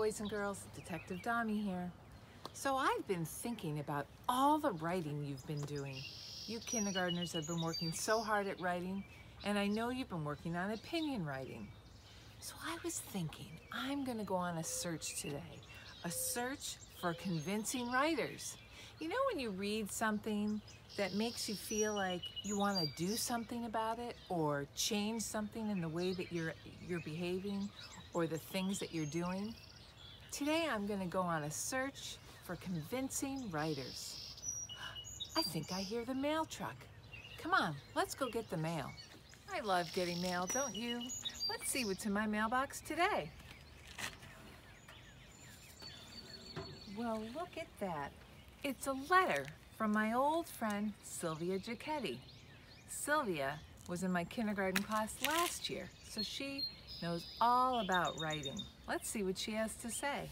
boys and girls, Detective Daume here. So I've been thinking about all the writing you've been doing. You kindergartners have been working so hard at writing, and I know you've been working on opinion writing. So I was thinking I'm gonna go on a search today, a search for convincing writers. You know when you read something that makes you feel like you want to do something about it or change something in the way that you're behaving or the things that you're doing? Today I'm going to go on a search for convincing writers. I think I hear the mail truck. Come on, let's go get the mail. I love getting mail, don't you? Let's see what's in my mailbox today. Well, look at that. It's a letter from my old friend, Sylvia Giacchetti. Sylvia was in my kindergarten class last year, so she knows all about writing. Let's see what she has to say.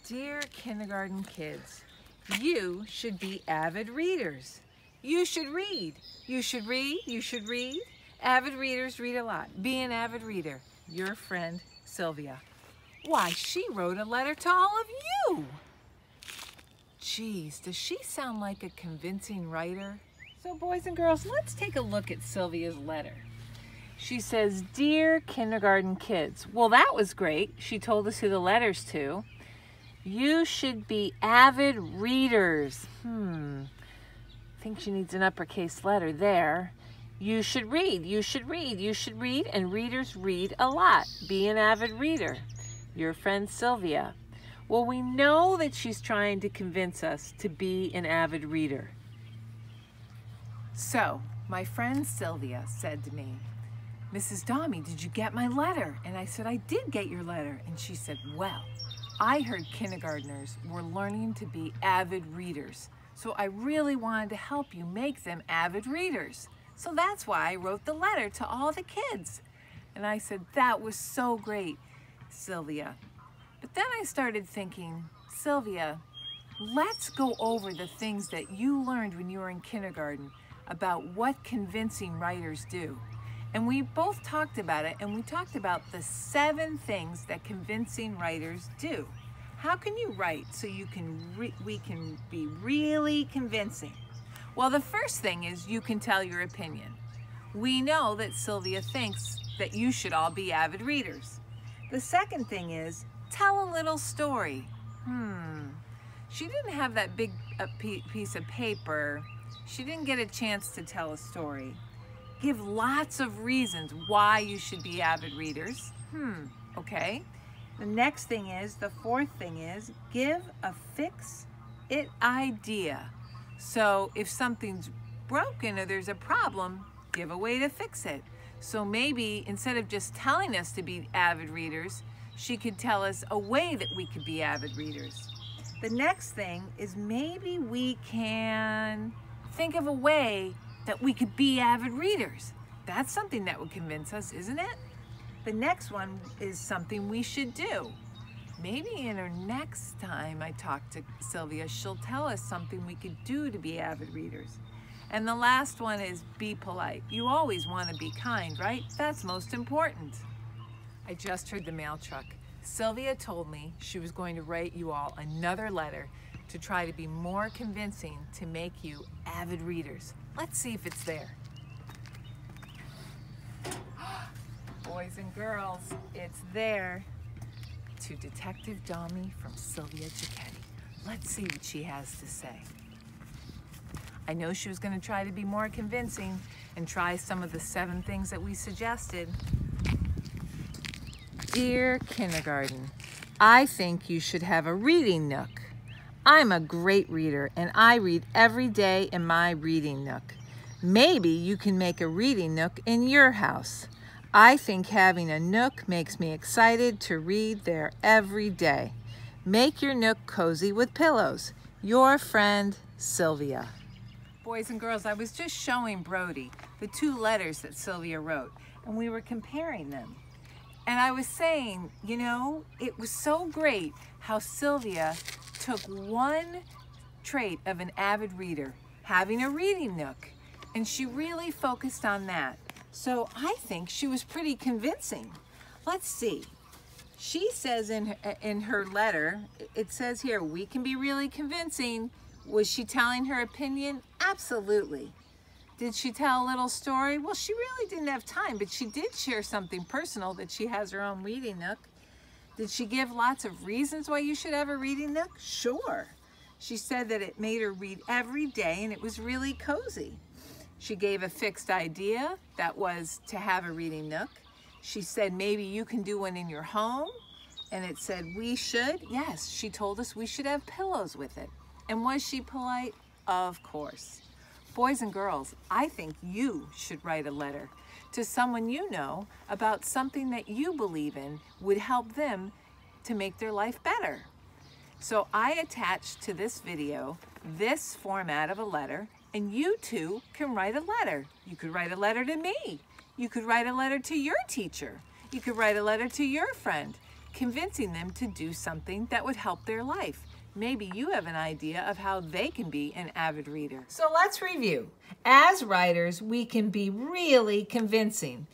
Dear kindergarten kids, you should be avid readers. You should read. You should read. You should read. Avid readers read a lot. Be an avid reader. Your friend, Sylvia. Why, she wrote a letter to all of you. Geez, does she sound like a convincing writer? So boys and girls, let's take a look at Sylvia's letter. She says, Dear kindergarten kids. Well, that was great. She told us who the letter's to. You should be avid readers. I think she needs an uppercase letter there. You should read. You should read. You should read, and readers read a lot. Be an avid reader. Your friend Sylvia. Well, we know that she's trying to convince us to be an avid reader. So, my friend Sylvia said to me, Mrs. Daume, did you get my letter? And I said, I did get your letter. And she said, well, I heard kindergartners were learning to be avid readers. So I really wanted to help you make them avid readers. So that's why I wrote the letter to all the kids. And I said, that was so great, Sylvia. But then I started thinking, Sylvia, let's go over the things that you learned when you were in kindergarten about what convincing writers do. And we both talked about it, and we talked about the 7 things that convincing writers do. How can you write so we can be really convincing? Well, the first thing is you can tell your opinion. We know that Sylvia thinks that you should all be avid readers. The second thing is tell a little story. She didn't have that big piece of paper. She didn't get a chance to tell a story. Give lots of reasons why you should be avid readers. Okay. The next thing is, the fourth thing is, give a fix-it idea. So if something's broken or there's a problem, give a way to fix it. So maybe instead of just telling us to be avid readers, she could tell us a way that we could be avid readers. The next thing is maybe we can think of a way that we could be avid readers. That's something that would convince us, isn't it? The next one is something we should do. Maybe in her next time I talk to Sylvia, she'll tell us something we could do to be avid readers. And the last one is be polite. You always want to be kind, right? That's most important. I just heard the mail truck. Sylvia told me she was going to write you all another letter to try to be more convincing to make you avid readers. Let's see if it's there. Boys and girls, it's there. To Detective Daume from Sylvia Giacchetti. Let's see what she has to say. I know she was going to try to be more convincing and try some of the 7 things that we suggested. Dear kindergarten, I think you should have a reading nook. I'm a great reader and I read every day in my reading nook. Maybe you can make a reading nook in your house. I think having a nook makes me excited to read there every day. Make your nook cozy with pillows. Your friend, Sylvia. Boys and girls, I was just showing Brody the 2 letters that Sylvia wrote, and we were comparing them. And I was saying, you know, it was so great how Sylvia took one trait of an avid reader, having a reading nook, and she really focused on that. So I think she was pretty convincing. Let's see. She says in her letter, it says here, we can be really convincing. Was she telling her opinion? Absolutely. Did she tell a little story? Well, she really didn't have time, but she did share something personal that she has her own reading nook. Did she give lots of reasons why you should have a reading nook? Sure. She said that it made her read every day and it was really cozy. She gave a fixed idea, that was to have a reading nook. She said maybe you can do one in your home, and it said we should. Yes, she told us we should have pillows with it. And was she polite? Of course. Boys and girls, I think you should write a letter to someone you know about something that you believe in would help them to make their life better. So I attached to this video this format of a letter, and you too can write a letter. You could write a letter to me. You could write a letter to your teacher. You could write a letter to your friend, convincing them to do something that would help their life. Maybe you have an idea of how they can be an avid reader. So let's review. As writers, we can be really convincing.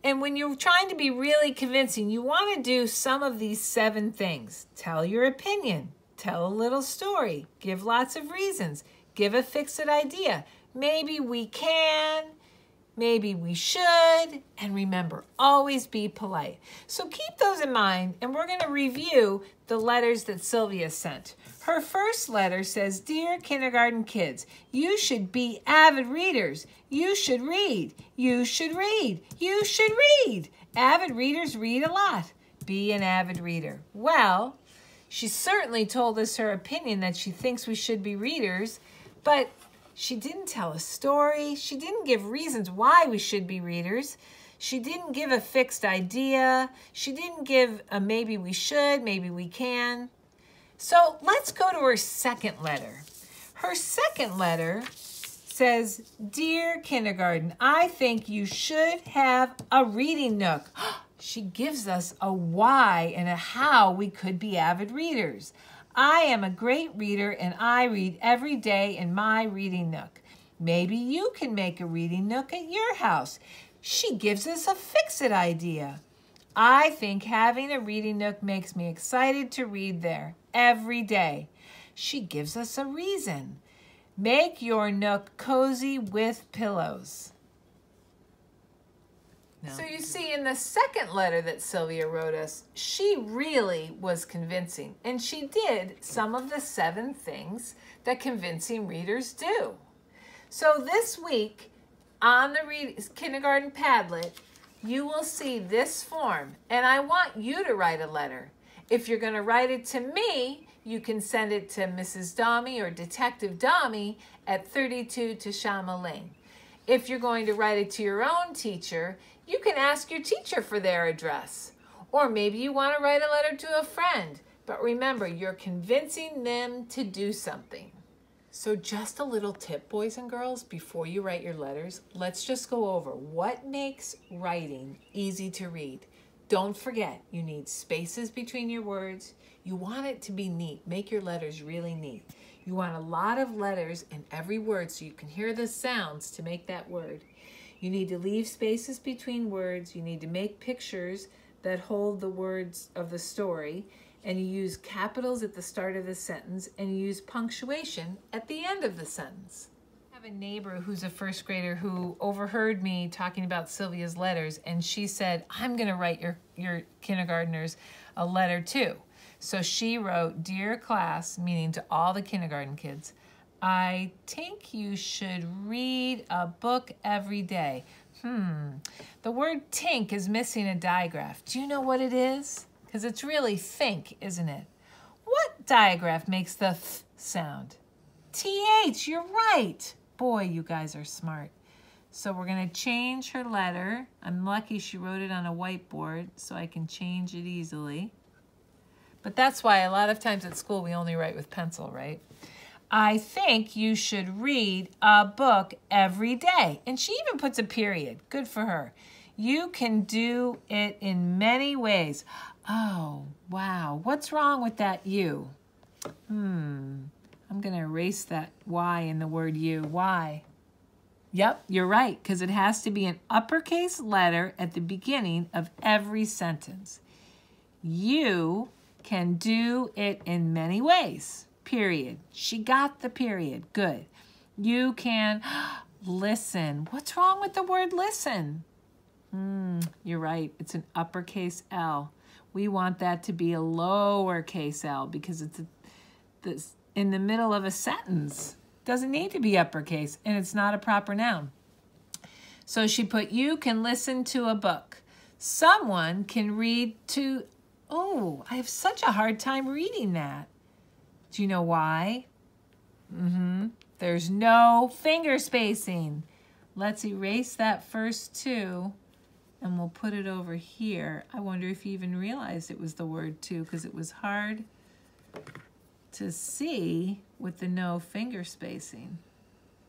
And when you're trying to be really convincing, you want to do some of these 7 things. Tell your opinion. Tell a little story. Give lots of reasons. Give a fixed idea. Maybe we can. Maybe we should. And remember, always be polite. So keep those in mind, and we're going to review the letters that Sylvia sent. Her first letter says, Dear kindergarten kids, you should be avid readers. You should read. You should read. You should read. Avid readers read a lot. Be an avid reader. Well, she certainly told us her opinion that she thinks we should be readers, but she didn't tell a story. She didn't give reasons why we should be readers. She didn't give a fixed idea. She didn't give a maybe we should, maybe we can. So let's go to her second letter. Her second letter says, Dear kindergarten, I think you should have a reading nook. She gives us a why and a how we could be avid readers. I am a great reader and I read every day in my reading nook. Maybe you can make a reading nook at your house. She gives us a fix-it idea. I think having a reading nook makes me excited to read there every day. She gives us a reason. Make your nook cozy with pillows. No. So you see, in the second letter that Sylvia wrote us, she really was convincing, and she did some of the 7 things that convincing readers do. So this week on the Kindergarten Padlet, you will see this form, and I want you to write a letter. If you're going to write it to me, you can send it to Mrs. Daume or Detective Daume at 32 Tashama Lane. If you're going to write it to your own teacher, you can ask your teacher for their address. Or maybe you want to write a letter to a friend. But remember, you're convincing them to do something. So just a little tip, boys and girls, before you write your letters, let's just go over what makes writing easy to read. Don't forget, you need spaces between your words. You want it to be neat. Make your letters really neat. You want a lot of letters in every word so you can hear the sounds to make that word. You need to leave spaces between words. You need to make pictures that hold the words of the story. And you use capitals at the start of the sentence, and you use punctuation at the end of the sentence. I have a neighbor who's a first grader who overheard me talking about Sylvia's letters, and she said, I'm going to write your kindergartners a letter too. So she wrote, Dear class, meaning to all the kindergarten kids, I think you should read a book every day. The word tink is missing a digraph. Do you know what it is? Because it's really think, isn't it? What digraph makes the th sound? TH, you're right. Boy, you guys are smart. So we're going to change her letter. I'm lucky she wrote it on a whiteboard so I can change it easily. But that's why a lot of times at school we only write with pencil, right? I think you should read a book every day. And she even puts a period. Good for her. You can do it in many ways. Oh, wow. What's wrong with that you? I'm going to erase that Y in the word you. Why? Yep, you're right, because it has to be an uppercase letter at the beginning of every sentence. You can do it in many ways, period. She got the period, good. You can listen. What's wrong with the word listen? You're right, it's an uppercase L. We want that to be a lowercase L because it's in the middle of a sentence. Doesn't need to be uppercase, and it's not a proper noun. So she put, you can listen to a book. Someone can read to, oh, I have such a hard time reading that. Do you know why? There's no finger spacing. Let's erase that first two, and we'll put it over here. I wonder if you even realized it was the word to, because it was hard to see with the no finger spacing.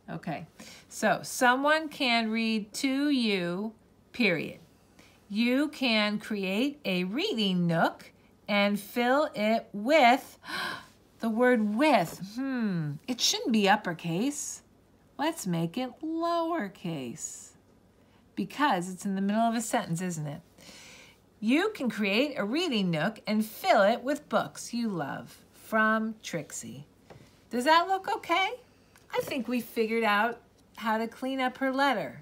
Okay, so someone can read to you, period. You can create a reading nook and fill it with, the word with, it shouldn't be uppercase. Let's make it lowercase because it's in the middle of a sentence, isn't it? You can create a reading nook and fill it with books you love. From Trixie. Does that look okay? I think we figured out how to clean up her letter.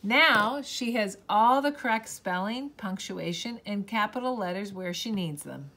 Now she has all the correct spelling, punctuation, and capital letters where she needs them.